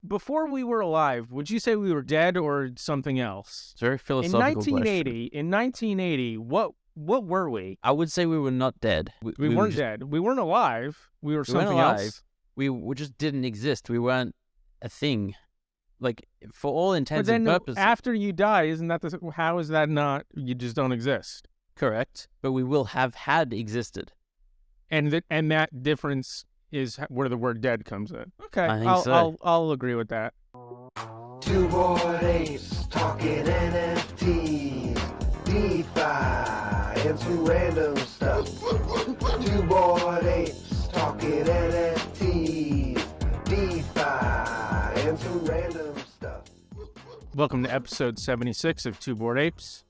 before we were alive, would you say we were dead or something else? It's a very philosophical In 1980, what were we? I would say we were not dead. We weren't dead. We weren't alive. We were something else. We just didn't exist. We weren't a thing. Like, for all intents and purposes. After you die, isn't that how is that not, you just don't exist? Correct. But we will have had existed. And that difference is where the word dead comes in. Okay, I think so. I'll agree with that. Two Bored Apes talking NFTs, DeFi, and some random stuff. Two Bored Apes talking NFTs, DeFi, and some random stuff. Welcome to episode 76 of Two Bored Apes.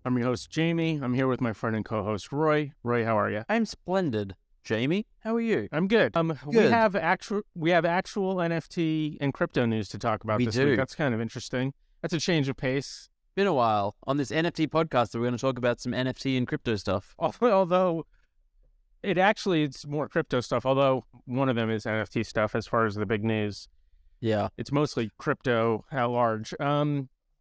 I'm your host, Jamie. I'm here with my friend and co-host, Roy. Roy, how are you? I'm splendid. Jamie, how are you? I'm good. Good. We have actual NFT and crypto news to talk about this week. That's kind of interesting. That's a change of pace. Been a while. On this NFT podcast, we're going to talk about some NFT and crypto stuff. Although it's more crypto stuff, although one of them is NFT stuff as far as the big news. Yeah. It's mostly crypto at large.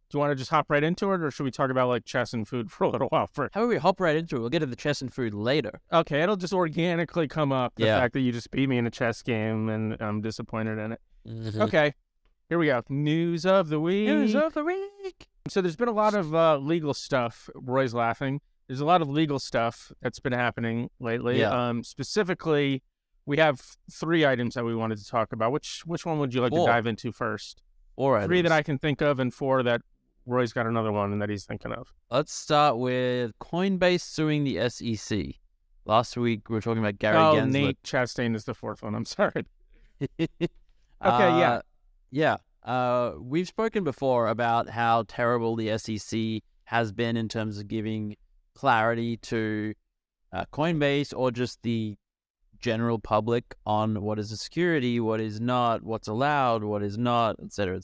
Do you want to just hop right into it, or should we talk about like chess and food for a little while first? How about we hop right into it? We'll get to the chess and food later. Okay, it'll just organically come up, the fact that you just beat me in a chess game, and I'm disappointed in it. Mm-hmm. Okay, here we go. News of the week. So there's been a lot of legal stuff. Roy's laughing. There's a lot of legal stuff that's been happening lately. Yeah. Specifically, we have 3 items that we wanted to talk about. Which one would you like to dive into first? 4 items. 3 that I can think of, and 4 that Roy's got another one that he's thinking of. Let's start with Coinbase suing the SEC. Last week, we were talking about Gary Gensler. Nate Chastain is the 4th one. I'm sorry. Okay, yeah. We've spoken before about how terrible the SEC has been in terms of giving clarity to Coinbase or just the general public on what is a security, what is not, what's allowed, what is not, et cetera,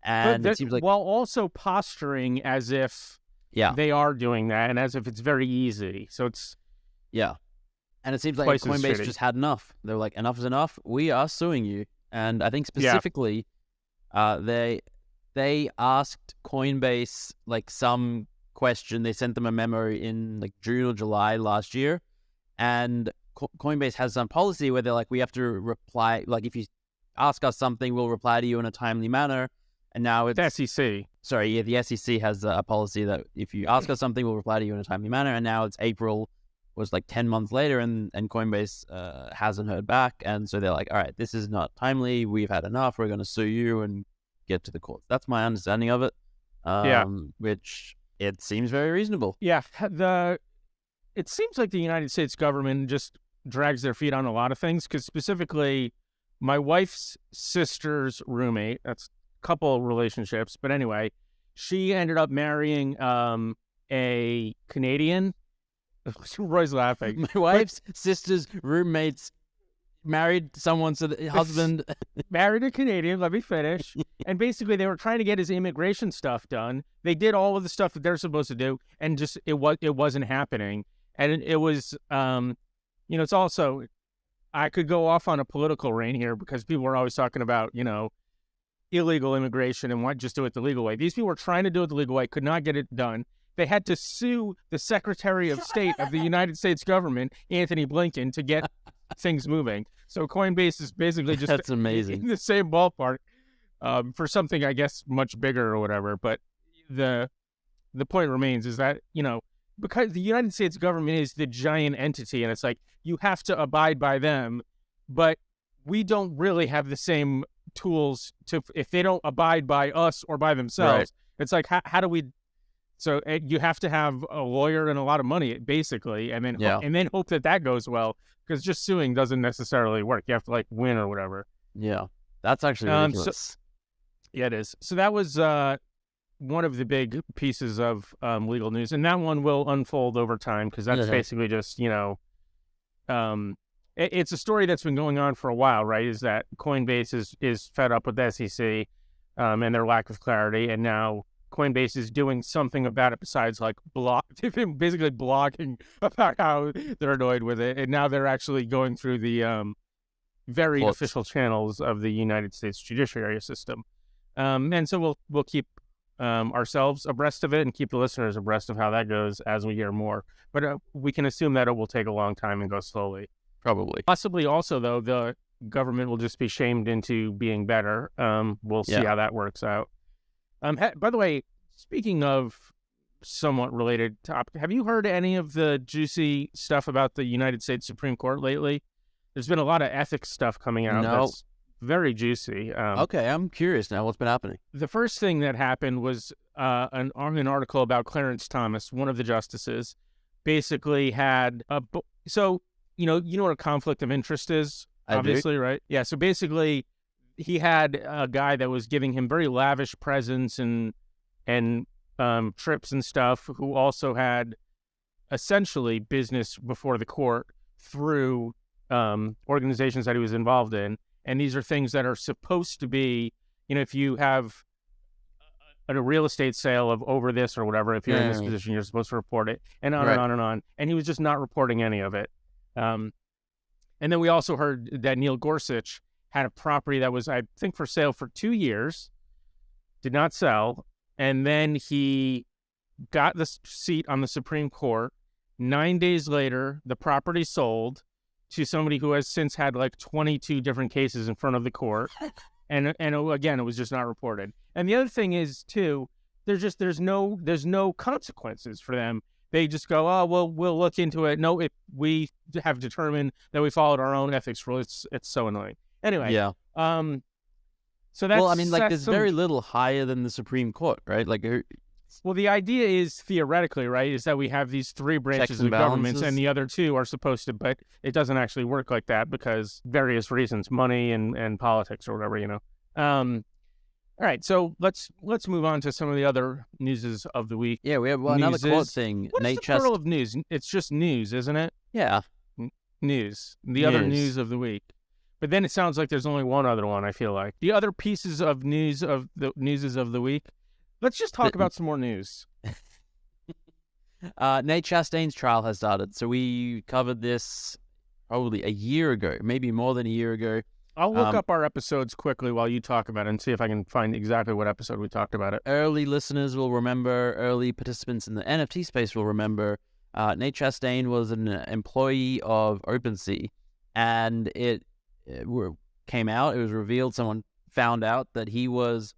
And it seems like, while also posturing as if they are doing that and as if it's very easy. So it's and it seems like Coinbase just had enough. They were like, enough is enough. We are suing you. And I think specifically, they asked Coinbase like some question. They sent them a memo in like June or July last year, and Coinbase has some policy where they're like, we have to reply. Like, if you ask us something, we'll reply to you in a timely manner. And now it's the SEC. Sorry, the SEC has a policy that if you ask us something, we'll reply to you in a timely manner. And now it's April, was like 10 months later, and Coinbase hasn't heard back. And so they're like, all right, this is not timely. We've had enough. We're going to sue you and get to the courts. That's my understanding of it. Which it seems very reasonable. Yeah. It seems like the United States government just drags their feet on a lot of things, because specifically my wife's sister's roommate, that's couple relationships, but anyway, she ended up marrying a Canadian. Roy's laughing. My wife's sister's roommates married someone, so the husband married a Canadian. Let me finish. And basically, they were trying to get his immigration stuff done. They did all of the stuff that they're supposed to do, and just it wasn't happening. And it was, it's also, I could go off on a political reign here because people are always talking about, illegal immigration and just do it the legal way. These people were trying to do it the legal way, could not get it done. They had to sue the Secretary of State of the United States government, Anthony Blinken, to get things moving. So Coinbase is basically just that's amazing. In the same ballpark for something, I guess, much bigger or whatever. But the point remains is that, because the United States government is the giant entity, and it's like you have to abide by them, but we don't really have the same tools to, if they don't abide by us or by themselves. Right. It's like, how do we? So you have to have a lawyer and a lot of money, basically, and then hope that goes well, because just suing doesn't necessarily work. You have to like win or whatever. Yeah, that's actually ridiculous. It is. So that was one of the big pieces of legal news, and that one will unfold over time, because that's basically just it's a story that's been going on for a while, right? Is that Coinbase is fed up with the SEC and their lack of clarity, and now Coinbase is doing something about it besides like basically blogging about how they're annoyed with it, and now they're actually going through the very official channels of the United States judiciary system. And so we'll keep ourselves abreast of it and keep the listeners abreast of how that goes as we hear more. But we can assume that it will take a long time and go slowly. Probably. Possibly also, though, the government will just be shamed into being better. We'll see how that works out. By the way, speaking of somewhat related topic, have you heard any of the juicy stuff about the United States Supreme Court lately? There's been a lot of ethics stuff coming out. No. That's very juicy. Okay, I'm curious now. What's been happening? The first thing that happened was an article about Clarence Thomas, one of the justices, basically had a... So, you know what a conflict of interest is? Obviously, right? Yeah, so basically, he had a guy that was giving him very lavish presents and trips and stuff, who also had essentially business before the court through organizations that he was involved in. And these are things that are supposed to be, if you have a real estate sale of over this or whatever, if you're in this position, you're supposed to report it, and on and on and on. And he was just not reporting any of it. And then we also heard that Neil Gorsuch had a property that was, I think, for sale for 2 years, did not sell, and then he got the seat on the Supreme Court. 9 days later, the property sold to somebody who has since had like 22 different cases in front of the court. And again, it was just not reported. And the other thing is, too, there's no consequences for them. They just go, oh, well, we'll look into it. No, we have determined that we followed our own ethics rule. It's so annoying. Anyway. Yeah. So that's... Well, I mean, like, there's very little higher than the Supreme Court, right? Like... Well, the idea is, theoretically, right, is that we have these three branches of governments and the other two are supposed to, but it doesn't actually work like that because various reasons, money and politics or whatever, All right, so let's move on to some of the other newses of the week. Yeah, we have another court thing. What is the plural of news? It's just news, isn't it? Yeah. News. The other news of the week. But then it sounds like there's only one other one, I feel like. The other pieces of news of the newses of the week. Let's just talk about some more news. Nate Chastain's trial has started. So we covered this probably a year ago, maybe more than a year ago. I'll look up our episodes quickly while you talk about it and see if I can find exactly what episode we talked about it. Early listeners will remember, early participants in the NFT space will remember, Nate Chastain was an employee of OpenSea, and it came out, it was revealed, someone found out that he was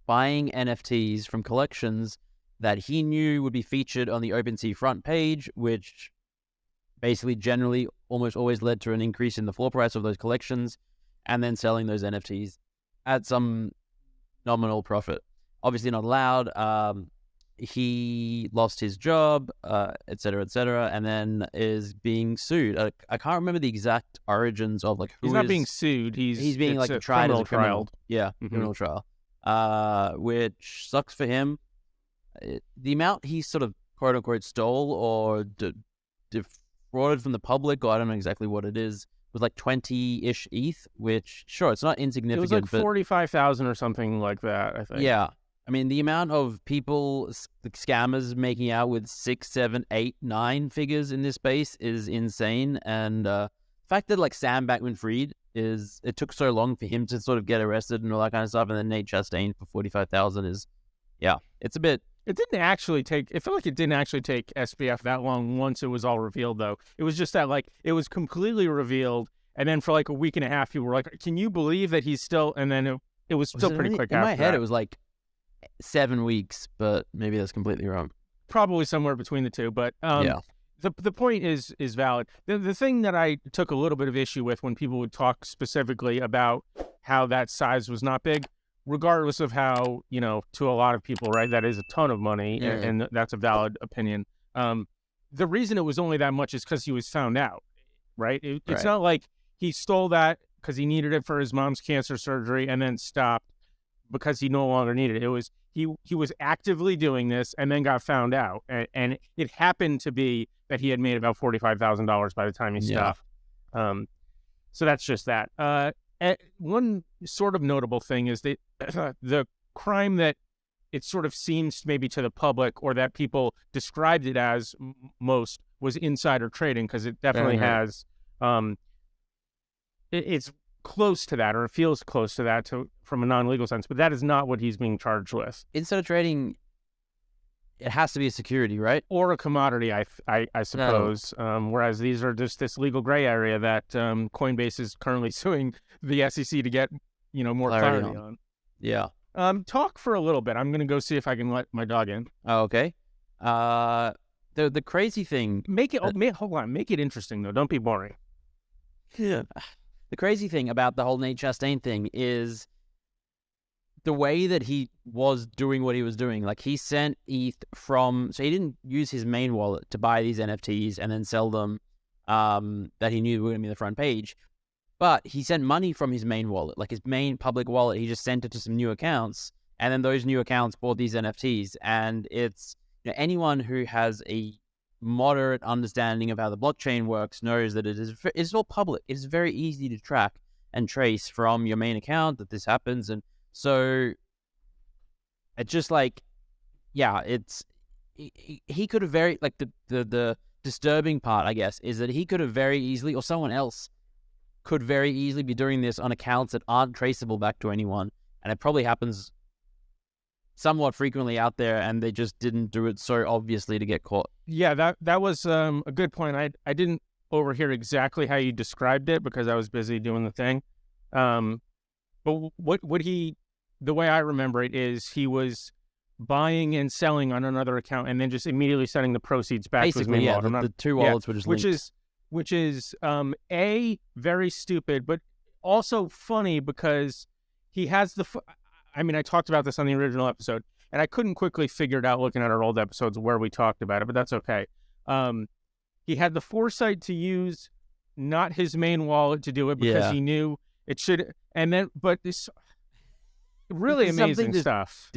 buying NFTs from collections that he knew would be featured on the OpenSea front page, which basically generally almost always led to an increase in the floor price of those collections, and then selling those NFTs at some nominal profit. Obviously not allowed. He lost his job, et cetera, and then is being sued. I can't remember the exact origins of like who he's not being sued. He's being like tried as a criminal. Trial. Yeah, criminal trial. Which sucks for him. The amount he sort of quote unquote stole or defrauded from the public, or I don't know exactly what it is, was like 20-ish ETH, which sure, it's not insignificant. It was like 45,000 or something like that, I think. Yeah. I mean, the amount of people, scammers making out with 6, 7, 8, 9 figures in this space is insane. And the fact that like Sam Bankman-Fried it took so long for him to sort of get arrested and all that kind of stuff, and then Nate Chastain for 45,000 is, yeah, it's a bit. It didn't actually take. It felt like it didn't actually take SBF that long once it was all revealed, though. It was just that like it was completely revealed, and then for like a week and a half, people were like, "Can you believe that he's still?" And then it was still pretty quick. In after my head, that. It was like 7 weeks, but maybe that's completely wrong. Probably somewhere between the two, but yeah. The point is valid. The thing that I took a little bit of issue with when people would talk specifically about how that size was not big, regardless of how, to a lot of people, right, that is a ton of money, and that's a valid opinion. The reason it was only that much is because he was found out, right? It's not like he stole that because he needed it for his mom's cancer surgery and then stopped because he no longer needed it. It was he was actively doing this and then got found out, and it happened to be that he had made about $45,000 by the time he stopped. So that's just that. One sort of notable thing is that the crime that it sort of seems maybe to the public, or that people described it as most, was insider trading, because it definitely has it's close to that, or it feels close to that from a non-legal sense, but that is not what he's being charged with. Instead of trading, it has to be a security, right? Or a commodity, I suppose. No. Whereas these are just this legal gray area that Coinbase is currently suing the SEC to get, more clarity on. Yeah. Talk for a little bit. I'm going to go see if I can let my dog in. Oh, okay. The crazy thing... Hold on. Make it interesting, though. Don't be boring. Yeah. The crazy thing about the whole Nate Chastain thing is the way that he was doing what he was doing. Like, he sent ETH so he didn't use his main wallet to buy these NFTs and then sell them that he knew were going to be on the front page. But he sent money from his main wallet, like his main public wallet. He just sent it to some new accounts, and then those new accounts bought these NFTs. And it's, anyone who has a moderate understanding of how the blockchain works knows that it's all public. It's very easy to track and trace from your main account that this happens. And so it's just like, yeah, he could have the disturbing part, I guess, is that he could have very easily, or someone else could very easily be doing this on accounts that aren't traceable back to anyone. And it probably happens somewhat frequently out there, and they just didn't do it so obviously to get caught. Yeah, that was a good point. I didn't overhear exactly how you described it because I was busy doing the thing. But the way I remember it is he was buying and selling on another account and then just immediately sending the proceeds back to his main wallet. The two wallets were just linked. Which is very stupid, but also funny because he has I talked about this on the original episode, and I couldn't quickly figure it out looking at our old episodes where we talked about it, but that's okay. He had the foresight to use not his main wallet to do it because he knew it should, but this really amazing stuff.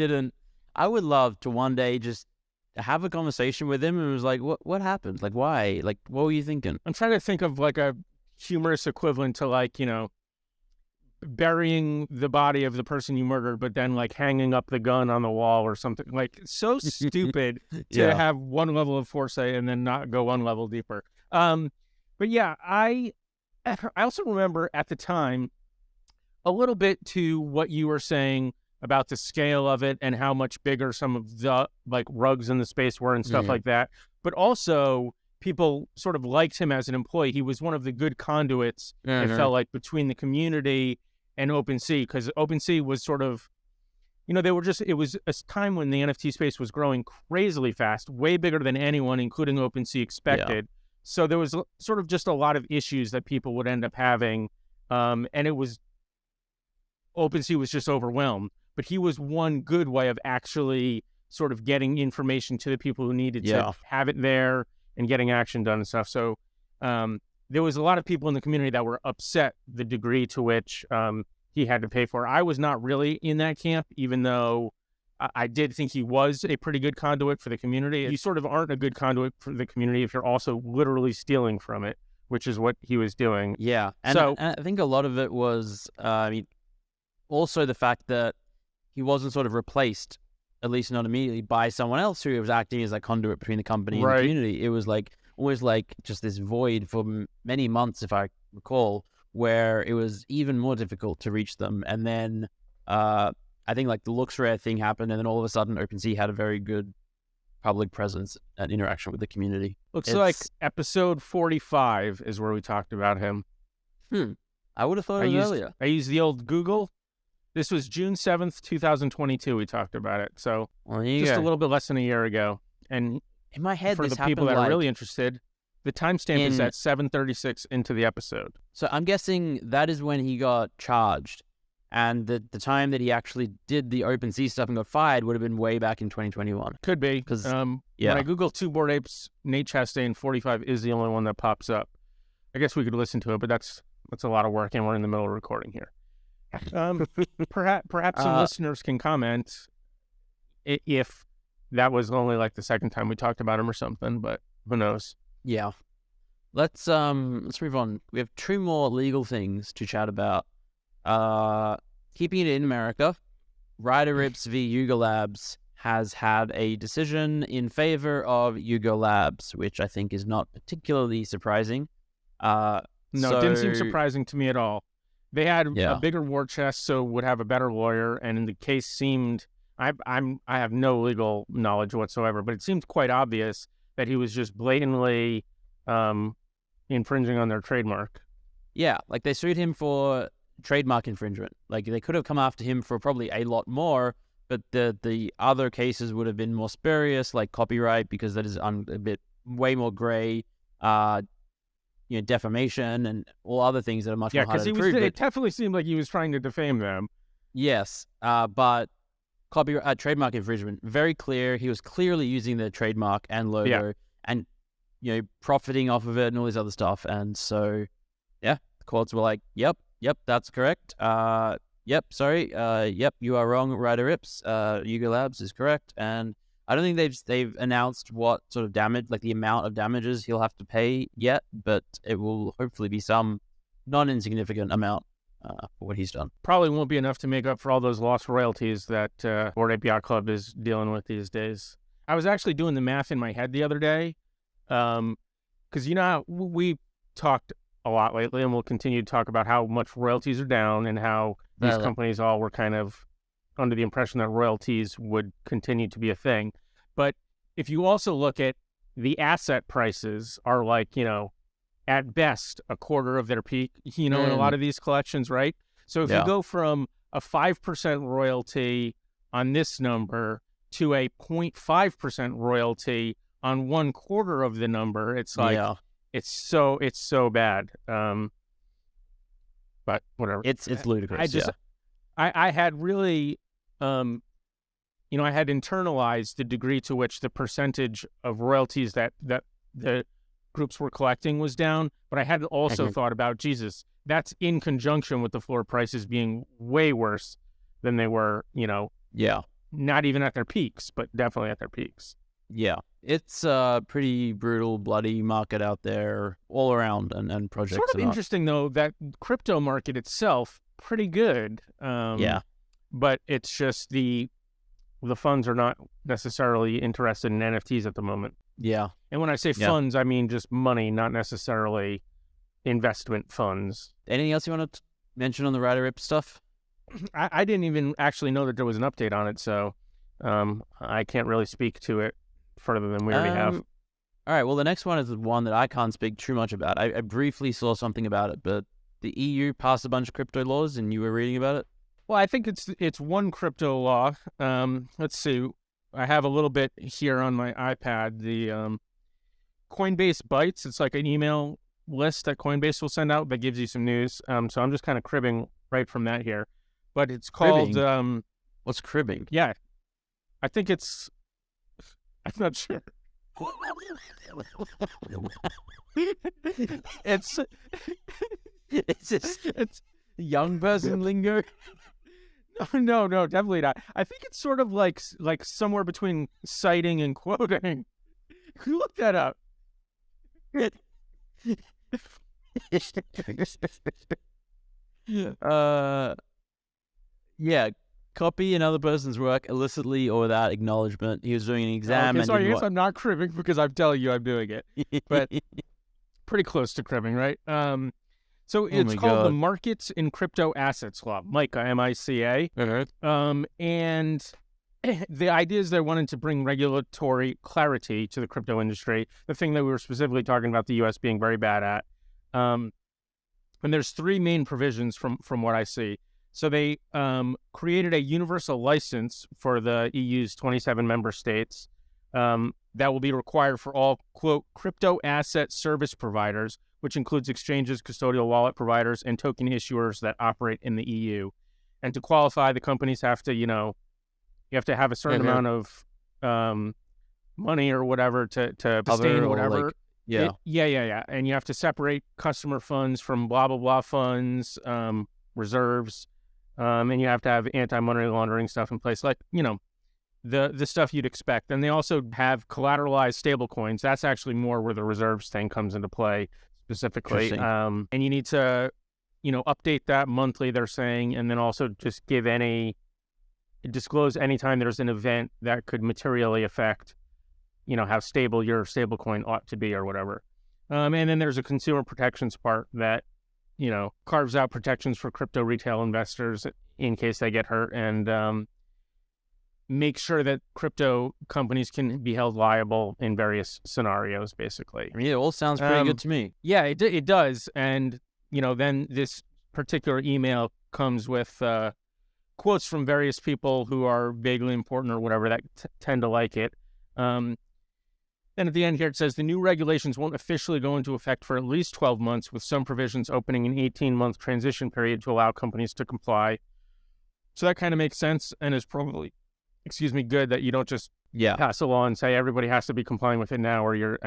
I would love to one day just have a conversation with him and was like, what happened? Like, why? Like, what were you thinking? I'm trying to think of like a humorous equivalent to like, burying the body of the person you murdered, but then like hanging up the gun on the wall or something. Like, so stupid to have one level of foresight and then not go one level deeper. But yeah, I also remember at the time a little bit to what you were saying about the scale of it and how much bigger some of the like rugs in the space were and stuff like that. But also people sort of liked him as an employee. He was one of the good conduits, it felt like, between the community and OpenSea, because OpenSea was sort of, it was a time when the NFT space was growing crazily fast, way bigger than anyone, including OpenSea, expected. Yeah. So there was sort of just a lot of issues that people would end up having. And OpenSea was just overwhelmed. But he was one good way of actually sort of getting information to the people who needed to have it there and getting action done and stuff. So there was a lot of people in the community that were upset the degree to which he had to pay for it. I was not really in that camp, even though I did think he was a pretty good conduit for the community. You sort of aren't a good conduit for the community if you're also literally stealing from it, which is what he was doing. Yeah. And I think a lot of it was, also the fact that he wasn't sort of replaced, at least not immediately, by someone else who was acting as a conduit between the company and the community. It was like always like just this void for many months, if I recall, where it was even more difficult to reach them. And then I think like the LooksRare thing happened, and then all of a sudden OpenSea had a very good public presence and interaction with the community. Looks like episode 45 is where we talked about him. I would have thought it was earlier. I used the old Google. This was June 7th, 2022. We talked about it. So just a little bit less than a year ago. And in my head, for the people that are really interested, the timestamp is at 7:36 into the episode. So I'm guessing that is when he got charged. And the time that he actually did the OpenSea stuff and got fired would have been way back in 2021. Could be. Because when I Google Two Bored Apes, Nate Chastain 45 is the only one that pops up. I guess we could listen to it, but that's a lot of work, and we're in the middle of recording here. Perhaps some listeners can comment if that was only like the second time we talked about him or something, but who knows? Yeah. Let's move on. We have two more legal things to chat about. Keeping it in America, Ryder v. Yuga Labs has had a decision in favor of Yuga Labs, which I think is not particularly surprising. No, it didn't seem surprising to me at all. They had a bigger war chest, so would have a better lawyer, and the case seemed. I have no legal knowledge whatsoever, but it seemed quite obvious that he was just blatantly infringing on their trademark. Yeah, like they sued him for trademark infringement. Like they could have come after him for probably a lot more, but the other cases would have been more spurious, like copyright, because that is a bit way more gray. Defamation and all other things that are much more harder to prove. It definitely seemed like he was trying to defame them. Yes, but copyright, trademark infringement, very clear. He was clearly using the trademark and logo and, profiting off of it and all this other stuff. And so, the courts were like, yep, that's correct. Yep, you are wrong, Ryder Ips. Yuga Labs is correct. And I don't think they've announced what sort of damage, like the amount of damages he'll have to pay yet, but it will hopefully be some non-insignificant amount for what he's done. Probably won't be enough to make up for all those lost royalties that Bored Ape Yacht Club is dealing with these days. I was actually doing the math in my head the other day, because how we talked a lot lately, and we'll continue to talk about how much royalties are down and how these companies all were kind of under the impression that royalties would continue to be a thing. But if you also look at the asset prices are like, at best a quarter of their peak, in a lot of these collections, right? So if you go from a 5% royalty on this number to a 0.5% royalty on 1/4 of the number, it's like, it's so bad. But whatever. It's ludicrous. I had really, I had internalized the degree to which the percentage of royalties that the groups were collecting was down, but I had also thought about, Jesus, that's in conjunction with the floor prices being way worse than they were, not even at their peaks, but definitely at their peaks. Yeah, it's a pretty brutal, bloody market out there all around, and projects. Sort of interesting, though, that crypto market itself, pretty good. But it's just the funds are not necessarily interested in NFTs at the moment. Yeah. And when I say funds, I mean just money, not necessarily investment funds. Anything else you want to mention on the Ryder Rip stuff? I didn't even actually know that there was an update on it, so I can't really speak to it further than we already have. All right, well, the next one is the one that I can't speak too much about. I briefly saw something about it, but the EU passed a bunch of crypto laws, and you were reading about it? Well, I think it's one crypto law. Let's see. I have a little bit here on my iPad. The Coinbase Bytes. It's like an email list that Coinbase will send out that gives you some news. So I'm just kind of cribbing right from that here. But it's called... What's cribbing? Yeah. I think it's... I'm not sure. It's young person lingo. No, definitely not. I think it's sort of like somewhere between citing and quoting. Look that up. Yeah. Copy another person's work illicitly or without acknowledgement. He was doing an exam. Okay, so I guess I'm not cribbing because I'm telling you I'm doing it, but pretty close to cribbing, right? So it's called the Markets in Crypto Assets Law, MICA, M-I-C-A. And the idea is they wanted to bring regulatory clarity to the crypto industry, the thing that we were specifically talking about the U.S. being very bad at. And there's three main provisions from what I see. So they created a universal license for the EU's 27 member states that will be required for all, quote, crypto asset service providers, which includes exchanges, custodial wallet providers, and token issuers that operate in the EU. And to qualify, the companies have to, you have to have a certain amount of money or whatever to sustain whatever. Yeah. And you have to separate customer funds from blah, blah, blah funds, reserves, and you have to have anti-money laundering stuff in place, like, the stuff you'd expect. And they also have collateralized stablecoins. That's actually more where the reserves thing comes into play specifically. And you need to, update that monthly, they're saying, and then also just disclose anytime there's an event that could materially affect, how stable your stablecoin ought to be or whatever. And then there's a consumer protections part that, carves out protections for crypto retail investors in case they get hurt, and make sure that crypto companies can be held liable in various scenarios, basically. I mean, it all sounds pretty good to me. Yeah, it does. And, then this particular email comes with quotes from various people who are vaguely important or whatever that tend to like it. Then at the end here, it says the new regulations won't officially go into effect for at least 12 months, with some provisions opening an 18-month transition period to allow companies to comply. So that kind of makes sense and is probably, good that you don't just pass a law and say everybody has to be complying with it now, or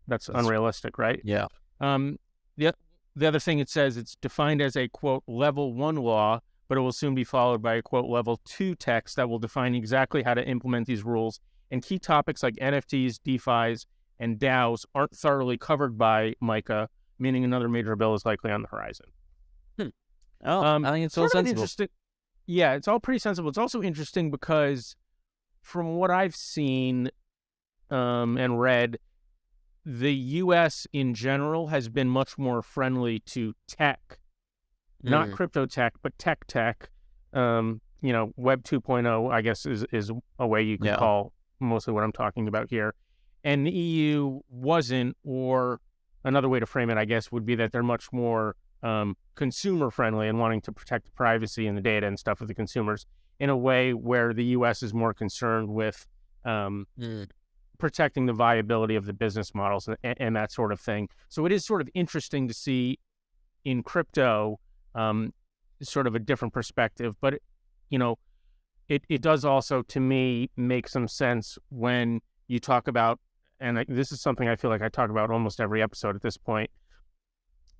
that's unrealistic, right? Yeah. The other thing it says, it's defined as a, quote, level 1 law, but it will soon be followed by a, quote, level 2 text that will define exactly how to implement these rules. And key topics like NFTs, DeFis, and DAOs aren't thoroughly covered by MiCA, meaning another major bill is likely on the horizon. I think it's all sensible. Interesting. Yeah, it's all pretty sensible. It's also interesting because from what I've seen and read, the U.S. in general has been much more friendly to tech, not crypto tech, but tech. Web 2.0, I guess, is a way you could call mostly what I'm talking about here. And the EU wasn't, or another way to frame it, I guess, would be that they're much more consumer friendly and wanting to protect the privacy and the data and stuff of the consumers in a way where the U.S. is more concerned with protecting the viability of the business models and that sort of thing. So it is sort of interesting to see in crypto sort of a different perspective, but it does also, to me, make some sense when you talk about, and this is something I feel like I talk about almost every episode at this point,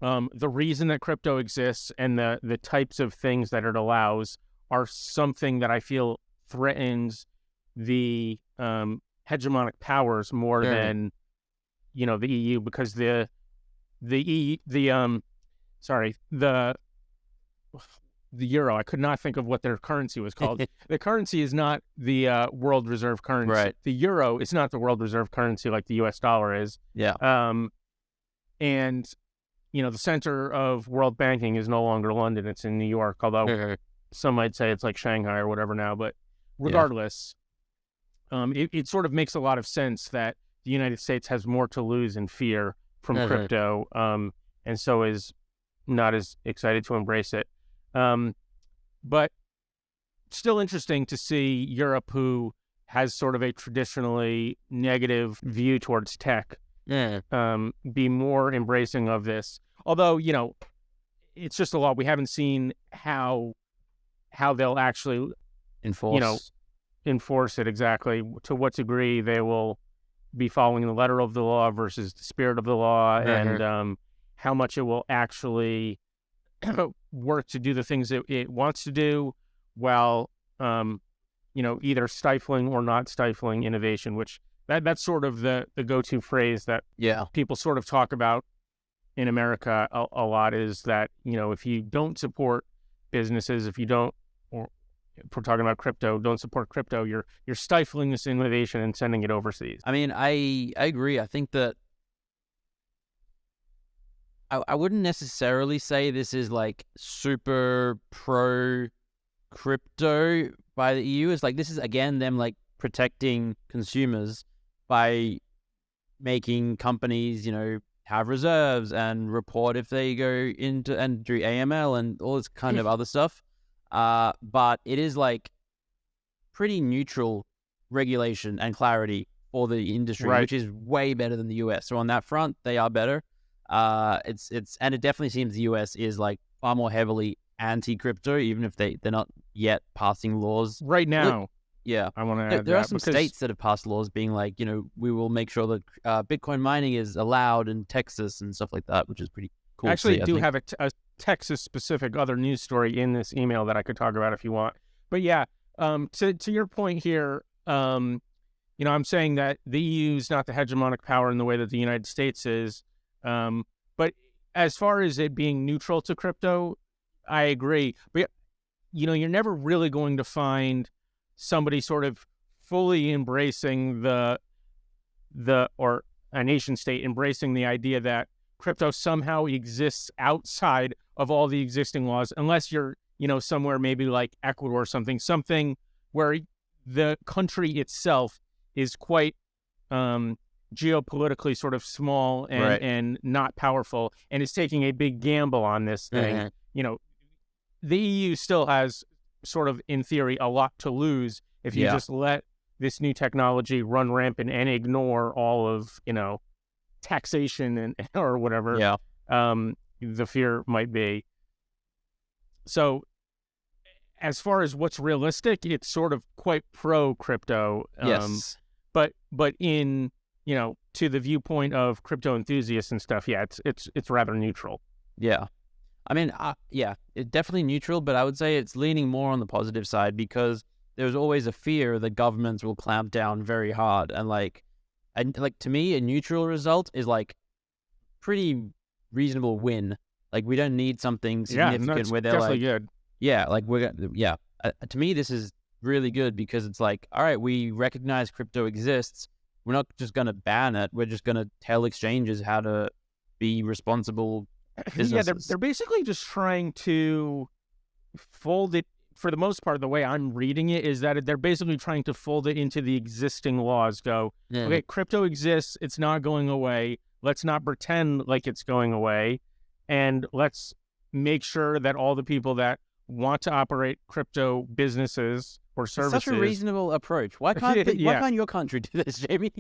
the reason that crypto exists and the types of things that it allows are something that I feel threatens the hegemonic powers more than, the EU, because the euro, I could not think of what their currency was called. The currency is not the world reserve currency. Right. The euro is not the world reserve currency like the US dollar is. Yeah. And, the center of world banking is no longer London. It's in New York, although some might say it's like Shanghai or whatever now. But regardless, it sort of makes a lot of sense that the United States has more to lose and fear from crypto, and so is not as excited to embrace it. But still interesting to see Europe, who has sort of a traditionally negative view towards tech, be more embracing of this. Although, it's just a lot. We haven't seen how they'll actually enforce it exactly, to what degree they will be following the letter of the law versus the spirit of the law, and how much it will actually work to do the things that it wants to do while, either stifling or not stifling innovation, which that's sort of the go-to phrase that people sort of talk about in America a lot, is that, if you don't support businesses, if you don't, or if we're talking about crypto, don't support crypto, you're stifling this innovation and sending it overseas. I mean, I agree. I think that I wouldn't necessarily say this is like super pro crypto by the EU. It's like, this is again them like protecting consumers by making companies, have reserves and report if they go into and do AML and all this kind of other stuff. But it is like pretty neutral regulation and clarity for the industry, which is way better than the US. So on that front, they are better. It's and it definitely seems the US is like far more heavily anti-crypto, even if they're not yet passing laws right now. I want to add there are some states that have passed laws being like, we will make sure that Bitcoin mining is allowed in Texas and stuff like that, which is pretty cool. Actually, I do have a Texas-specific other news story in this email that I could talk about if you want. But yeah, to your point here, I'm saying that the EU is not the hegemonic power in the way that the United States is. But as far as it being neutral to crypto, I agree. But, you're never really going to find somebody sort of fully embracing the or a nation state embracing the idea that crypto somehow exists outside of all the existing laws, unless you're, somewhere maybe like Ecuador or something where the country itself is quite geopolitically sort of small and not powerful, and is taking a big gamble on this thing. The EU still has sort of, in theory, a lot to lose if you just let this new technology run rampant and ignore all of, taxation and or whatever the fear might be. So as far as what's realistic, it's sort of quite pro crypto. Yes. But in, to the viewpoint of crypto enthusiasts and stuff, it's rather neutral. Yeah. I mean, it's definitely neutral, but I would say it's leaning more on the positive side, because there's always a fear that governments will clamp down very hard. And to me, a neutral result is like pretty reasonable win. Like, we don't need something significant where they're definitely like, good. Yeah, like to me, this is really good, because it's like, all right, we recognize crypto exists. We're not just going to ban it. We're just going to tell exchanges how to be responsible businesses. Yeah, they're basically just trying to fold it. For the most part, the way I'm reading it is that they're basically trying to fold it into the existing laws. Okay, crypto exists. It's not going away. Let's not pretend like it's going away. And let's make sure that all the people that want to operate crypto businesses or services... It's such a reasonable approach. Why can't your country do this, Jamie?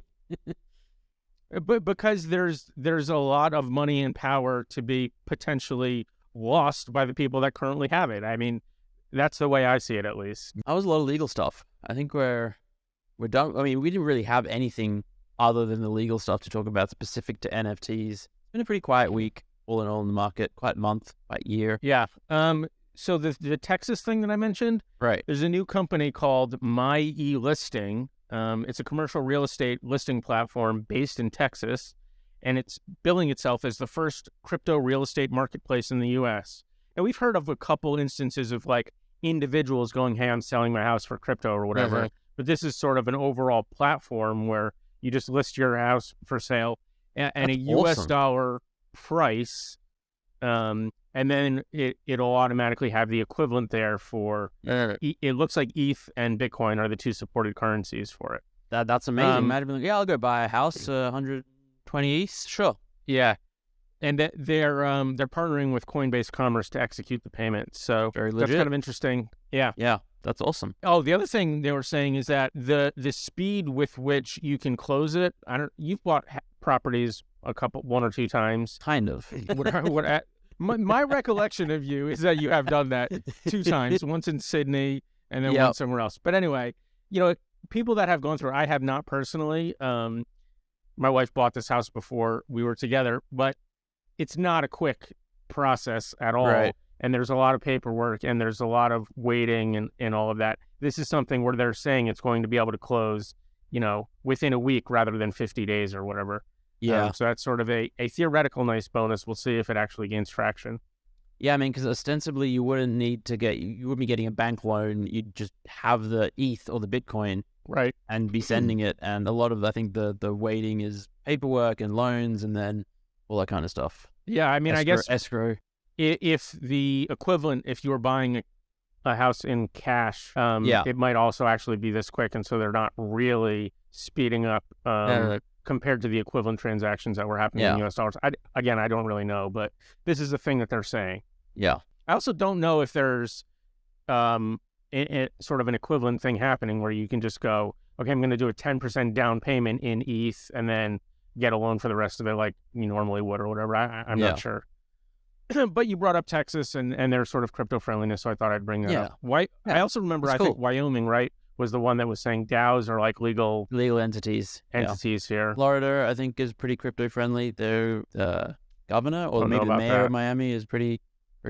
But because there's a lot of money and power to be potentially lost by the people that currently have it. I mean, that's the way I see it, at least. That was a lot of legal stuff. I think we're done. I mean, we didn't really have anything other than the legal stuff to talk about specific to NFTs. It's been a pretty quiet week, all in all, in the market. Quiet month, quiet year. Yeah. So the Texas thing that I mentioned, right? There's a new company called My eListing. It's a commercial real estate listing platform based in Texas, and it's billing itself as the first crypto real estate marketplace in the U.S. And we've heard of a couple instances of like individuals going, "Hey, I'm selling my house for crypto or whatever." But this is sort of an overall platform where you just list your house for sale and a U.S. dollar price, and then it'll automatically have the equivalent there for. It looks like ETH and Bitcoin are the two supported currencies for it. That's amazing. Imagine, I'll go buy a house, 120 ETH, sure. Yeah. And they're partnering with Coinbase Commerce to execute the payment. So very legit. That's kind of interesting. Yeah. Yeah, that's awesome. Oh, the other thing they were saying is that the speed with which you can close it. You've bought properties one or two times. Kind of. My recollection of you is that you have done that 2 times. Once in Sydney and then once somewhere else. But anyway, people that have gone through. I have not personally. My wife bought this house before we were together, but it's not a quick process at all. Right. And there's a lot of paperwork and there's a lot of waiting and all of that. This is something where they're saying it's going to be able to close, within a week rather than 50 days or whatever. Yeah. So that's sort of a theoretical nice bonus. We'll see if it actually gains traction. Yeah, I mean, because ostensibly you wouldn't be getting a bank loan. You'd just have the ETH or the Bitcoin. Right. And be sending it. And a lot of, I think, the waiting is paperwork and loans and then all that kind of stuff. Yeah, I mean, I guess escrow. If the equivalent, if you were buying a house in cash, it might also actually be this quick, and so they're not really speeding up compared to the equivalent transactions that were happening in U.S. dollars. I don't really know, but this is the thing that they're saying. Yeah. I also don't know if there's sort of an equivalent thing happening where you can just go, okay, I'm going to do a 10% down payment in ETH and then get a loan for the rest of it like you normally would or whatever. I'm not sure. But you brought up Texas and their sort of crypto friendliness, so I thought I'd bring that up. I also remember, I think Wyoming, right, was the one that was saying DAOs are like legal entities here. Florida, I think, is pretty crypto friendly. Their governor or maybe the mayor of Miami is pretty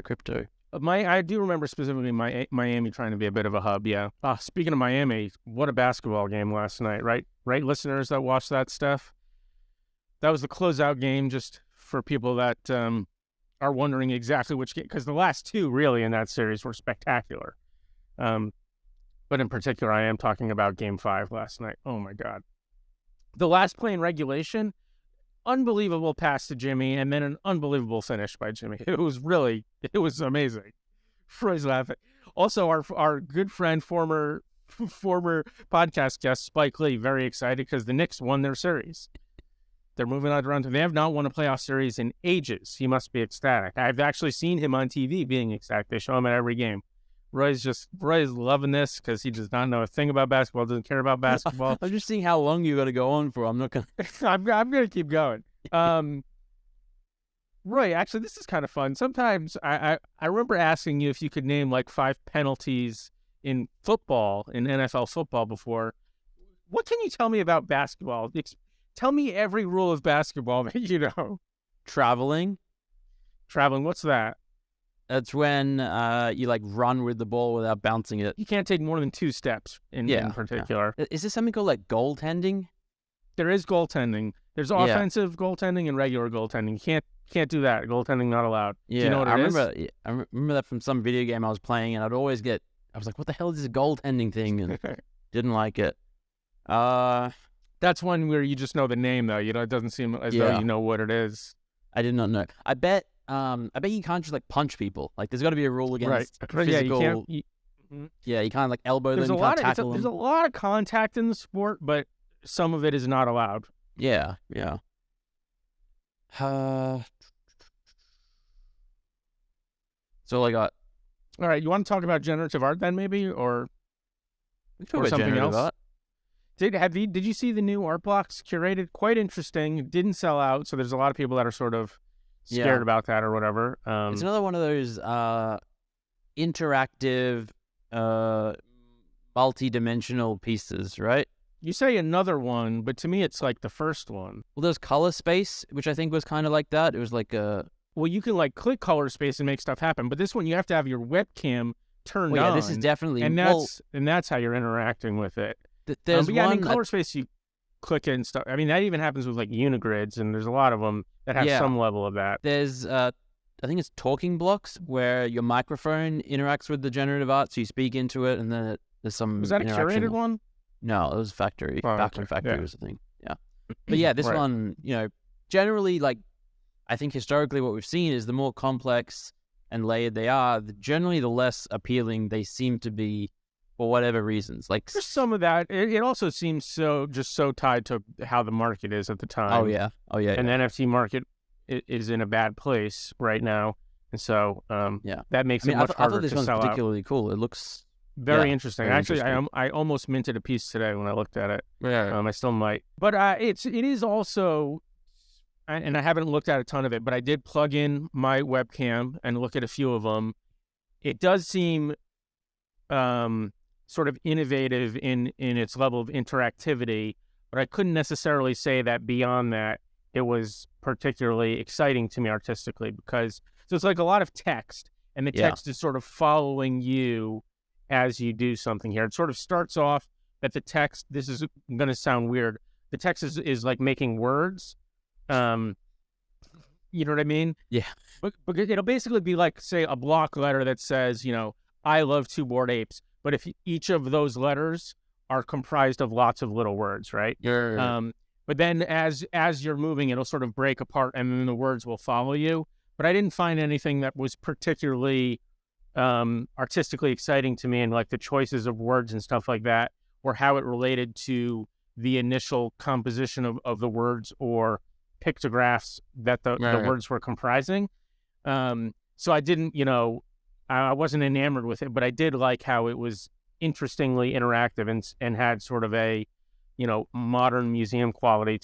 crypto. I do remember specifically Miami trying to be a bit of a hub, yeah. Speaking of Miami, what a basketball game last night, right? Right, listeners that watch that stuff? That was the closeout game, just for people that are wondering exactly which game, because the last 2 really in that series were spectacular. But in particular, I am talking about Game 5 last night. Oh, my God. The last play in regulation, unbelievable pass to Jimmy, and then an unbelievable finish by Jimmy. It was amazing. Froy's laughing. Also, our good friend, former podcast guest Spike Lee, very excited because the Knicks won their series. They're moving on to round two. They have not won a playoff series in ages. He must be ecstatic. I've actually seen him on TV being ecstatic. They show him at every game. Roy's loving this because he does not know a thing about basketball, doesn't care about basketball. I'm just seeing how long you got to go on for. I'm not going to... I'm going to keep going. Roy, actually, this is kind of fun. Sometimes I remember asking you if you could name like 5 penalties in football, in NFL football before. What can you tell me about basketball? Tell me every rule of basketball that you know. Traveling, what's that? That's when you like run with the ball without bouncing it. You can't take more than 2 steps in particular. Yeah. Is there something called like goaltending? There is goaltending. There's offensive goaltending and regular goaltending. You can't do that. Goaltending not allowed. Yeah, do you know what it is? I remember that from some video game I was playing, and I was like, what the hell is this goaltending thing? And didn't like it. That's one where you just know the name, though. You know, it doesn't seem as though you know what it is. I did not know. I bet you can't just like punch people. Like, there's got to be a rule against physical. Yeah, you can't like elbow them. You can't tackle them. There's a lot of contact in the sport, but some of it is not allowed. Yeah. So I got. All right, you want to talk about generative art then, maybe, or something else? Art. Did you see the new art blocks curated? Quite interesting. It didn't sell out, so there's a lot of people that are sort of scared about that or whatever. It's another one of those interactive, multi-dimensional pieces, right? You say another one, but to me, it's like the first one. Well, there's Color Space, which I think was kind of like that. It was like a... Well, you can like click Color Space and make stuff happen, but this one you have to have your webcam turned on. This is definitely... And that's how you're interacting with it. There's one... I mean, Color Space, you click it and stuff. I mean, that even happens with like unigrids, and there's a lot of them that have some level of that. There's... I think it's talking blocks where your microphone interacts with the generative art, so you speak into it, and then there's some... Was that a curated one? No, it was Factory. Factory was the thing. Yeah. But yeah, this right. one, generally, like, I think historically what we've seen is the more complex and layered they are, generally the less appealing they seem to be for whatever reasons. Like, there's some of that. It also seems so tied to how the market is at the time. Oh, yeah. And the NFT market is in a bad place right now. And so that makes it much harder to sell out. I thought this one's particularly cool. It looks... Very interesting. Actually, I almost minted a piece today when I looked at it. Yeah. I still might. But it is also, and I haven't looked at a ton of it, but I did plug in my webcam and look at a few of them. It does seem sort of innovative in its level of interactivity, but I couldn't necessarily say that beyond that it was particularly exciting to me artistically, because so it's like a lot of text, and the text is sort of following you as you do something here. It sort of starts off that the text, this is going to sound weird, the text is like making words. You know what I mean? Yeah. But it'll basically be like, say, a block letter that says, I love Two Bored Apes. But if each of those letters are comprised of lots of little words, right? Yeah. But then as you're moving, it'll sort of break apart, and then the words will follow you. But I didn't find anything that was particularly artistically exciting to me, and like the choices of words and stuff like that, or how it related to the initial composition of the words or pictographs that the words were comprising. So I didn't, I wasn't enamored with it, but I did like how it was interestingly interactive and had sort of a, modern museum quality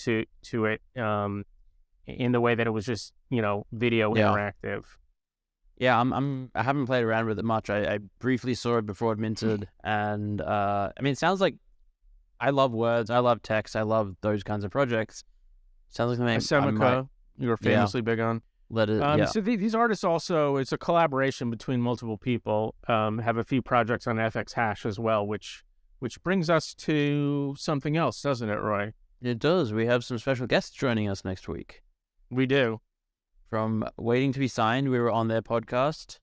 to it, in the way that it was just, video interactive. Yeah, I haven't played around with it much. I briefly saw it before it minted, and it sounds like I love words, I love text, I love those kinds of projects. Sounds like something Zeneca, you were famously big on. So these artists also, it's a collaboration between multiple people. Have a few projects on FX Hash as well, which brings us to something else, doesn't it, Roy? It does. We have some special guests joining us next week. We do. From Waiting to be Signed, we were on their podcast.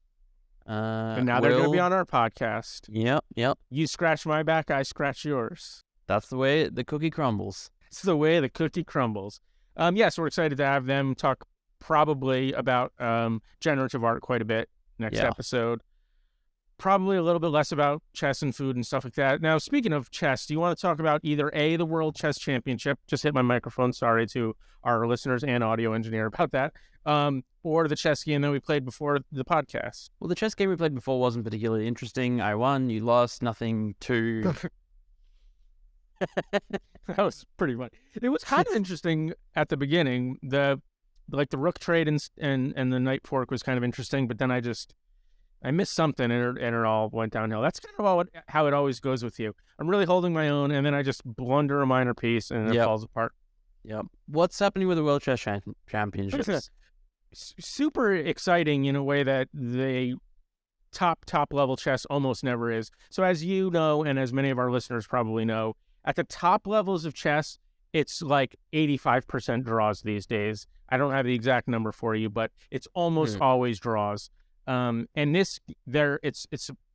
And now they're going to be on our podcast. Yep. You scratch my back, I scratch yours. That's the way the cookie crumbles. It's the way the cookie crumbles. So we're excited to have them talk probably about generative art quite a bit next episode. Probably a little bit less about chess and food and stuff like that. Now, speaking of chess, do you want to talk about either A, the World Chess Championship, just hit my microphone, sorry to our listeners and audio engineer about that, or the chess game that we played before the podcast? Well, the chess game we played before wasn't particularly interesting. I won, you lost, nothing too... That was pretty funny. It was kind of interesting at the beginning. The rook trade and the knight fork was kind of interesting, but then I missed something and it all went downhill. That's kind of how it always goes with you. I'm really holding my own, and then I just blunder a minor piece, and it falls apart. Yep. What's happening with the World Chess Championships? Super exciting in a way that the top level chess almost never is. So as you know, and as many of our listeners probably know, at the top levels of chess, it's like 85% draws these days. I don't have the exact number for you, but it's almost always draws. And it's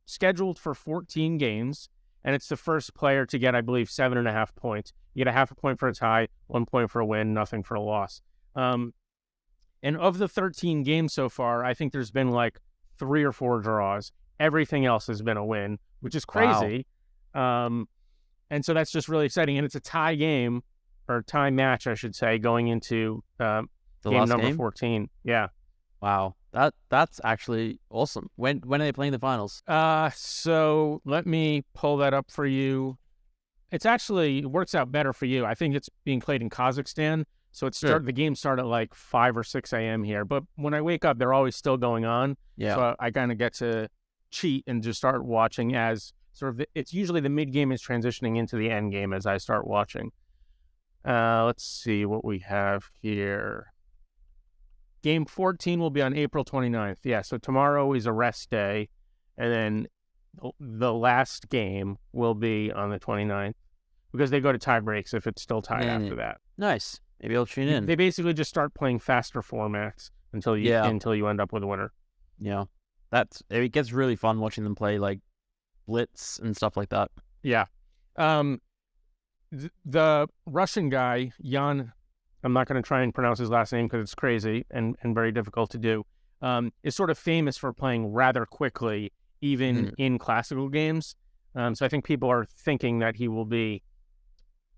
scheduled for 14 games, and it's the first player to get, I believe, 7.5 points. You get a 0.5 point for a tie, 1 point for a win, nothing for a loss. And of the 13 games so far, I think there's been like 3 or 4 draws. Everything else has been a win, which is crazy. Wow. And so that's just really exciting. And it's a tie game, or tie match, I should say, going into game number 14. Yeah. Wow. That's actually awesome. When are they playing the finals? So let me pull that up for you. It works out better for you. I think it's being played in Kazakhstan. So the games start at like 5 or 6 a.m. here. But when I wake up, they're always still going on. Yeah. So I kind of get to cheat and just start watching as it's usually the mid game is transitioning into the end game as I start watching. Let's see what we have here. Game 14 will be on April 29th. Yeah, so tomorrow is a rest day, and then the last game will be on the 29th because they go to tie breaks if it's still tied after that. Nice. Maybe I'll tune in. They basically just start playing faster formats until you end up with a winner. Yeah, it gets really fun watching them play like Blitz and stuff like that. Yeah. The Russian guy, Jan, I'm not going to try and pronounce his last name because it's crazy and very difficult to do, is sort of famous for playing rather quickly, even in classical games. So I think people are thinking that he will be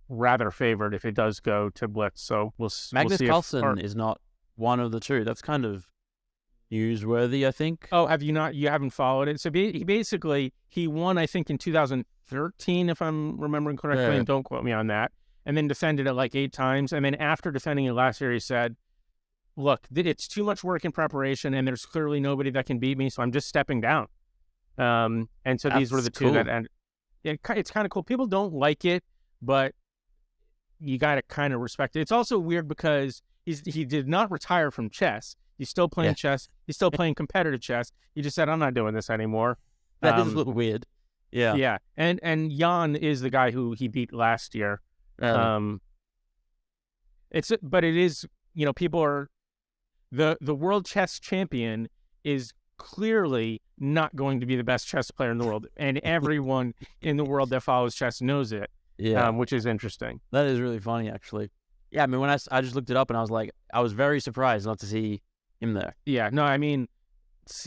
rather favored if it does go to Blitz. So Magnus Carlsen is not one of the two. That's kind of newsworthy, I think. Oh, you haven't followed it? So he won, I think, in 2013, if I'm remembering correctly, and don't quote me on that. And then defended it like 8 times. And then after defending it last year, he said, look, it's too much work in preparation, and there's clearly nobody that can beat me, so I'm just stepping down. And so these were the two that ended. It's kind of cool. People don't like it, but you got to kind of respect it. It's also weird because he did not retire from chess. He's still playing chess. He's still playing competitive chess. He just said, I'm not doing this anymore. That is a little weird. Yeah. Yeah. And Jan is the guy who he beat last year. But it is, people are the world chess champion is clearly not going to be the best chess player in the world, and everyone in the world that follows chess knows it. Yeah, which is interesting. That is really funny, actually. Yeah, I mean, when I just looked it up and I was like, I was very surprised not to see him there. Yeah, no, I mean,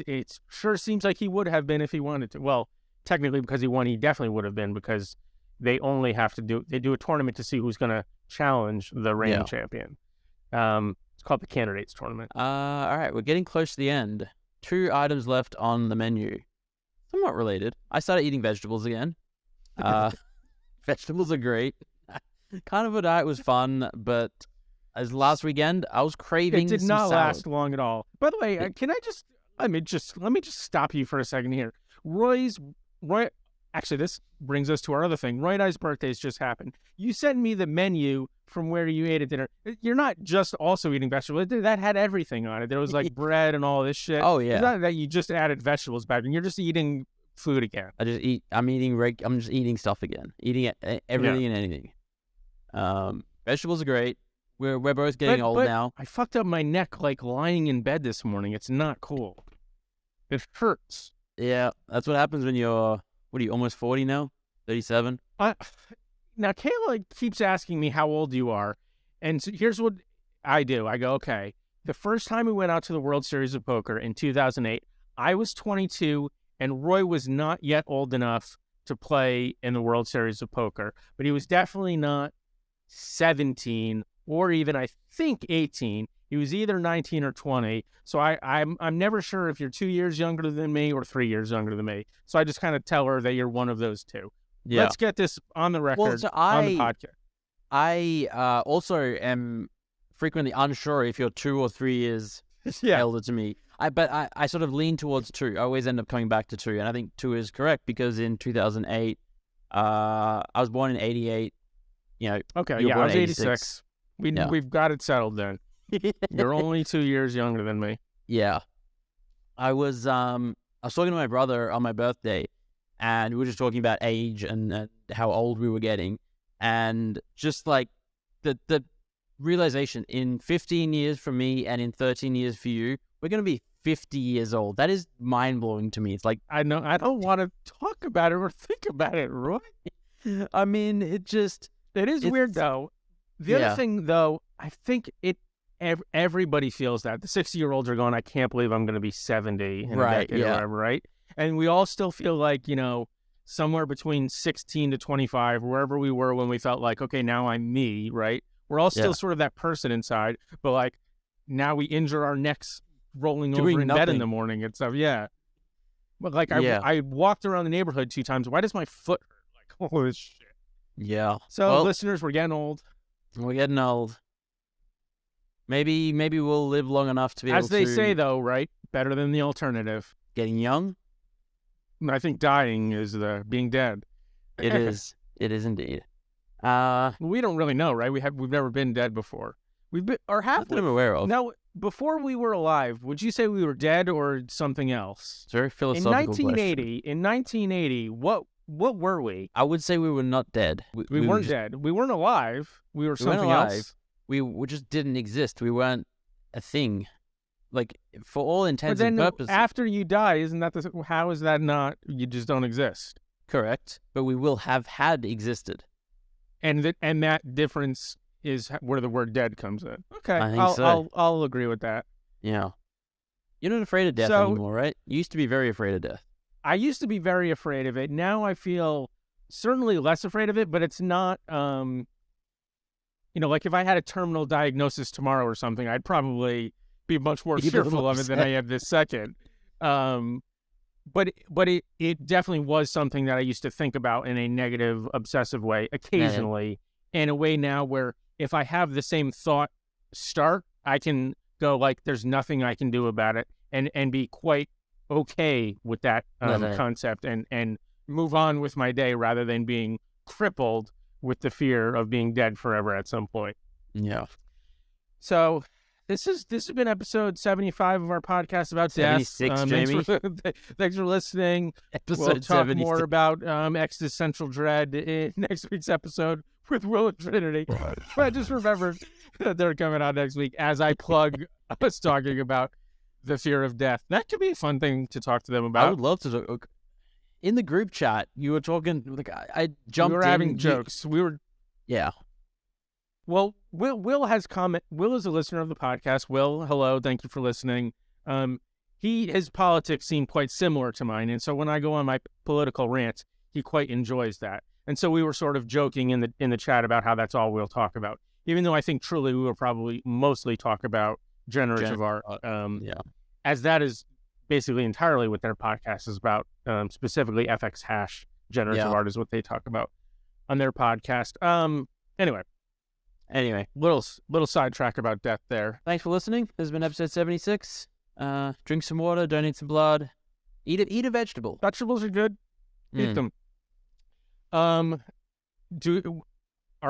it sure seems like he would have been if he wanted to. Well, technically, because he won, he definitely would have been, because they only have to do a tournament to see who's going to challenge the reigning champion. It's called the Candidates Tournament. All right, we're getting close to the end. 2 items left on the menu. Somewhat related. I started eating vegetables again. Vegetables are great. Kind of a diet was fun, but as last weekend, I was craving. It did not last long at all. By the way, can I just? Let me just stop you for a second here. Roy. Actually, this brings us to our other thing. Roy and I's birthdays just happened. You sent me the menu from where you ate at dinner. You're not just also eating vegetables. That had everything on it. There was like bread and all this shit. Oh, yeah. It's not that you just added vegetables back, and you're just eating food again. I'm just eating stuff again. Eating everything and anything. Vegetables are great. We're both getting old now. I fucked up my neck like lying in bed this morning. It's not cool. It hurts. Yeah, that's what happens when you're, what are you, almost 40 now? 37? Now, Kayla keeps asking me how old you are. And so here's what, I do. I go, okay. The first time we went out to the World Series of Poker in 2008, I was 22 and Roy was not yet old enough to play in the World Series of Poker, but he was definitely not 17 or even, I think, 18. He was either 19 or 20. So I'm never sure if you're 2 years younger than me or 3 years younger than me. So I just kind of tell her that you're one of those two. Yeah. Let's get this on the record on the podcast. I also am frequently unsure if you're 2 or 3 years elder to me. But I sort of lean towards 2. I always end up coming back to 2, and I think 2 is correct because in 2008, I was born in 88. You know, okay, yeah, I was 86. We've got it settled then. You're only 2 years younger than me. Yeah, I was talking to my brother on my birthday, and we were just talking about age and how old we were getting, and just like the realization in 15 years for me and in 13 years for you, we're going to be 50 years old. That is mind-blowing to me. It's like, I know, I don't want to talk about it or think about it, Roy. I mean, it is weird, though. The other thing, though, I think everybody feels that. The 60-year-olds are going, I can't believe I'm going to be 70 in a decade or whatever, right? And we all still feel like, you know, somewhere between 16 to 25, wherever we were when we felt like, okay, now I'm me, right? We're all still sort of that person inside, but like now we injure our necks rolling over in bed in the morning and stuff. Yeah. But like I walked around the neighborhood 2 times. Why does my foot hurt? Like, holy shit. Yeah. So listeners, we're getting old. We're getting old. Maybe we'll live long enough to be able to... As they say, though, right? Better than the alternative. Getting young? I think dying is being dead. It is. It is indeed. We don't really know, right? We've never been dead before. Half that I'm aware of. Now, before we were alive, would you say we were dead or something else? It's a very philosophical question. In 1980, what were we? I would say we were not dead. We weren't dead. We weren't alive. We were something else. We just didn't exist. We weren't a thing. Like, for all intents and purposes. After you die, isn't that how is that not, you just don't exist? Correct. But we will have had existed. And that difference is where the word dead comes in. Okay. I think so. I'll agree with that. Yeah. You're not afraid of death anymore, right? You used to be very afraid of death. I used to be very afraid of it. Now I feel certainly less afraid of it, but it's not, like if I had a terminal diagnosis tomorrow or something, I'd probably be much more fearful of it than I am this second. But it definitely was something that I used to think about in a negative, obsessive way occasionally, in a way now where if I have the same thought start, I can go like, there's nothing I can do about it and be quite okay with that concept and move on with my day rather than being crippled with the fear of being dead forever at some point. Yeah. So this has been episode 75 of our podcast about death. 76, Jamie. Thanks for listening. We'll talk 76. More about existential dread in next week's episode with Will and Trinity. But I just remembered that they're coming out next week as I plug us talking about the fear of death. That could be a fun thing to talk to them about. I would love to talk. In the group chat, you were talking, like, I jumped in. We were having jokes. Yeah. Well, Will has comment. Will is a listener of the podcast. Will, hello, thank you for listening. His politics seem quite similar to mine, and so when I go on my political rants, he quite enjoys that. And so we were sort of joking in the chat about how that's all we'll talk about, even though I think truly we will probably mostly talk about generative art, as that is basically entirely what their podcast is about. Specifically, FX hash generative art is what they talk about on their podcast. Anyway, little sidetrack about death there. Thanks for listening. This has been episode 76. Drink some water, donate some blood, eat a vegetable. Vegetables are good. Eat them. Are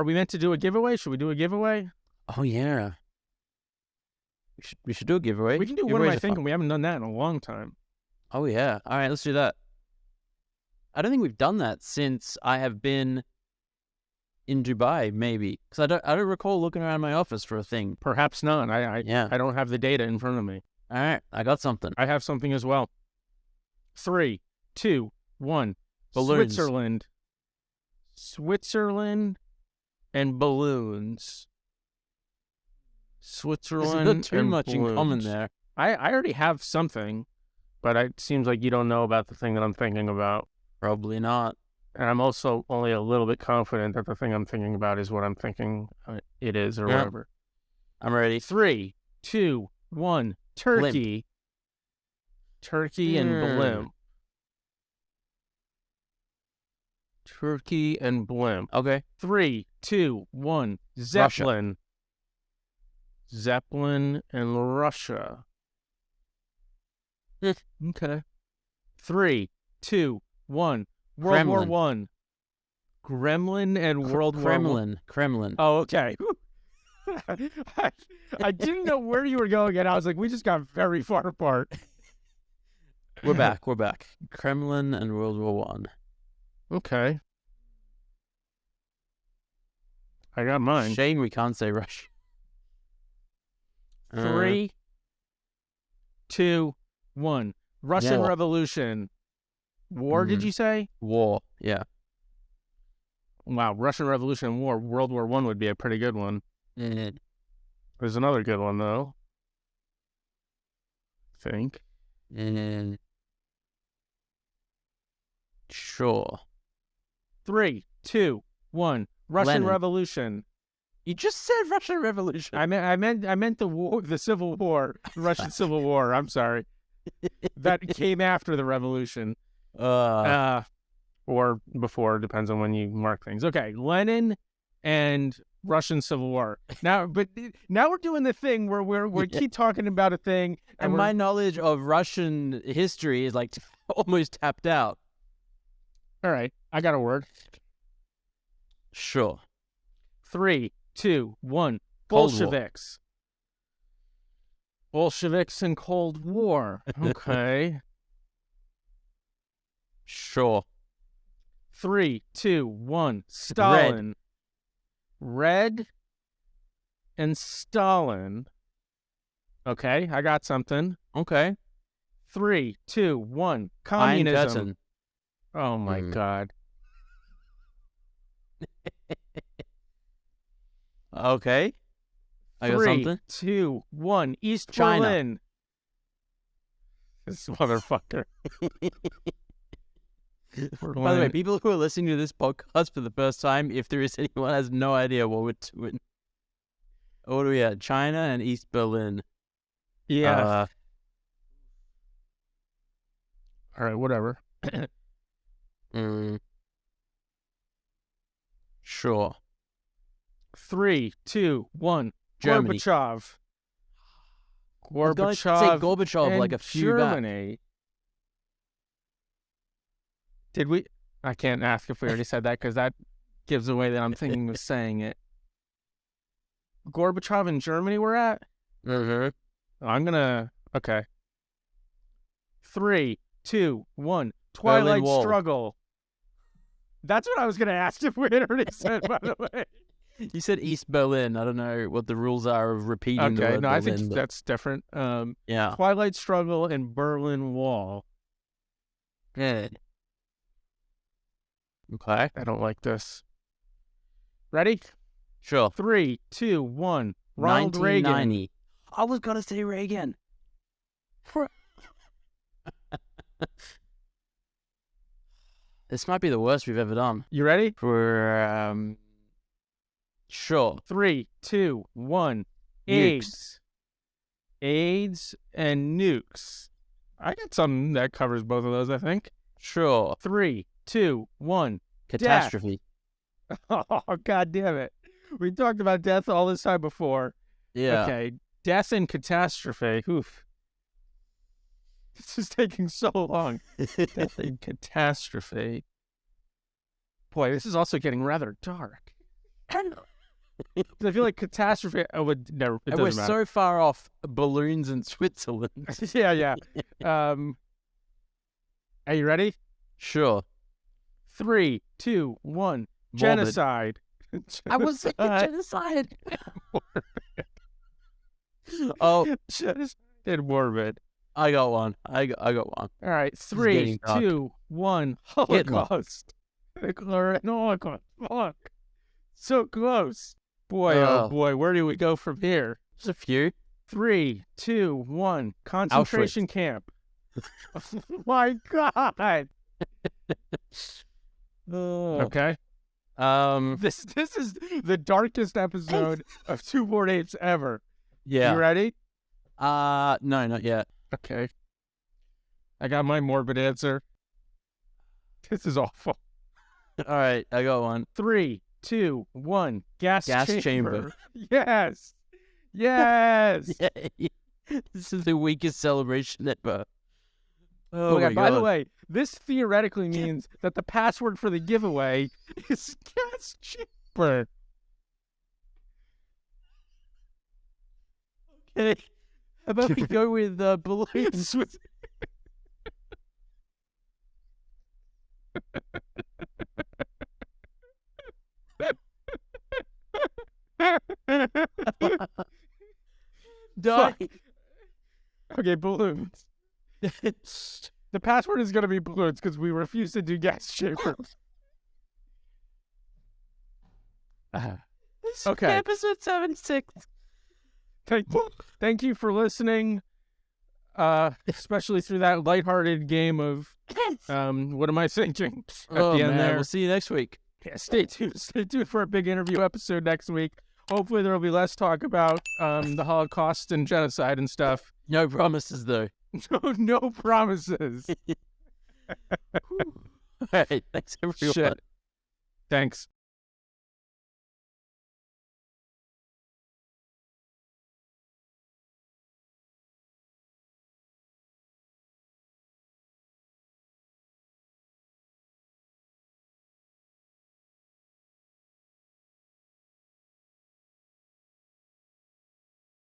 we meant to do a giveaway? Should we do a giveaway? Oh yeah. We should do a giveaway. We can do What Am I Thinking? We haven't done that in a long time. Oh yeah. All right, let's do that. I don't think we've done that since I have been in Dubai, maybe, because I don't recall looking around my office for a thing. Perhaps not. I don't have the data in front of me. All right, I got something. I have something as well. 3, 2, 1. Balloons. Switzerland and balloons. Switzerland. There's not too and much in common balloons. there. I already have something, but it seems like you don't know about the thing that I'm thinking about. Probably not. And I'm also only a little bit confident that the thing I'm thinking about is what I'm thinking it is or whatever. I'm ready. 3, 2, 1. Turkey. Blimp. Turkey and blimp. Turkey and blimp. Okay. 3, 2, 1. Zeppelin. Russia. Zeppelin and Russia. Okay. 3, 2, 1. World War One. Gremlin and World War One. Kremlin. Oh, okay. I didn't know where you were going, and I was like, we just got very far apart. We're back. Kremlin and World War One. Okay. I got mine. Shame we can't say Russia. 3, 2, 1. Russian Revolution. War, did you say? War, yeah. Wow, Russian Revolution and War. World War One would be a pretty good one. There's another good one, though. I think. Sure. 3, 2, 1. Russian Lenin. Revolution. You just said Russian Revolution. I meant the war, the Civil War, the Russian Civil War. I'm sorry. That came after the revolution. Or before, depends on when you mark things. Okay, Lenin and Russian Civil War. Now we're doing the thing where we keep talking about a thing, and my knowledge of Russian history is like almost tapped out. All right, I got a word. Sure. 3, 2, 1. Cold Bolsheviks. Bolsheviks and Cold War. Okay. Sure. 3, 2, 1. Stalin. Red and Stalin. Okay, I got something. Okay. 3, 2, 1. Communism. Oh my God. Okay. I got 3, something. 2, 1. East China. Berlin. This motherfucker. By the way, people who are listening to this podcast for the first time, if there is anyone has no idea what we're doing. What do we have? China and East Berlin. Yeah. All right, whatever. Sure. 3, 2, 1. Germany. Gorbachev. I was going to say Gorbachev like a few Germany. Back. Did we? I can't ask if we already said that because that gives away that I'm thinking of saying it. Gorbachev in Germany we're at? I'm going to... Okay. 3, 2, 1. Twilight Struggle. That's what I was going to ask if we had already said, by the way. You said East Berlin. I don't know what the rules are of repeating the word Berlin, I think that's different. Yeah. Twilight Struggle and Berlin Wall. Good. Okay. I don't like this. Ready? Sure. 3, 2, 1. Ronald Reagan. I was going to say Reagan. This might be the worst we've ever done. You ready? For, sure. 3, 2, 1. Nukes. AIDS and nukes. I got something that covers both of those, I think. Sure. 3, 2, 1. Catastrophe. Death. Oh, God damn it. We talked about death all this time before. Yeah. Okay. Death and catastrophe. Oof. This is taking so long. Death and catastrophe. Boy, this is also getting rather dark. I feel like catastrophe would never. It we're matter. So far off balloons in Switzerland. Yeah. Are you ready? Sure. 3, 2, 1. Genocide. I was thinking genocide. Oh, genocide. Morbid. I got one. I got one. All right. 3, 2, 1. Holocaust. Holocaust. Fuck. So close. Boy, oh boy, where do we go from here? Just a few. 3, 2, 1. Concentration camp. Oh my God. Okay. This is the darkest episode of Two Bored Apes ever. Yeah. You ready? No, not yet. Okay. I got my morbid answer. This is awful. All right, I got one. 3, 2, 1. Gas chamber. Yes. Yes. This is the weakest celebration ever. Oh my God. By the way, this theoretically means that the password for the giveaway is gas chamber. Okay. How about we go with balloons? Die. Okay, balloons. The password is going to be balloons because we refuse to do gas chambers. Okay. Episode 76. Thank you for listening. Especially through that lighthearted game of what am I thinking? At the end there. We'll see you next week. Yeah, stay tuned. Stay tuned for a big interview episode next week. Hopefully there will be less talk about the Holocaust and genocide and stuff. No promises, though. No promises. All right, thanks everyone. Shit. Thanks.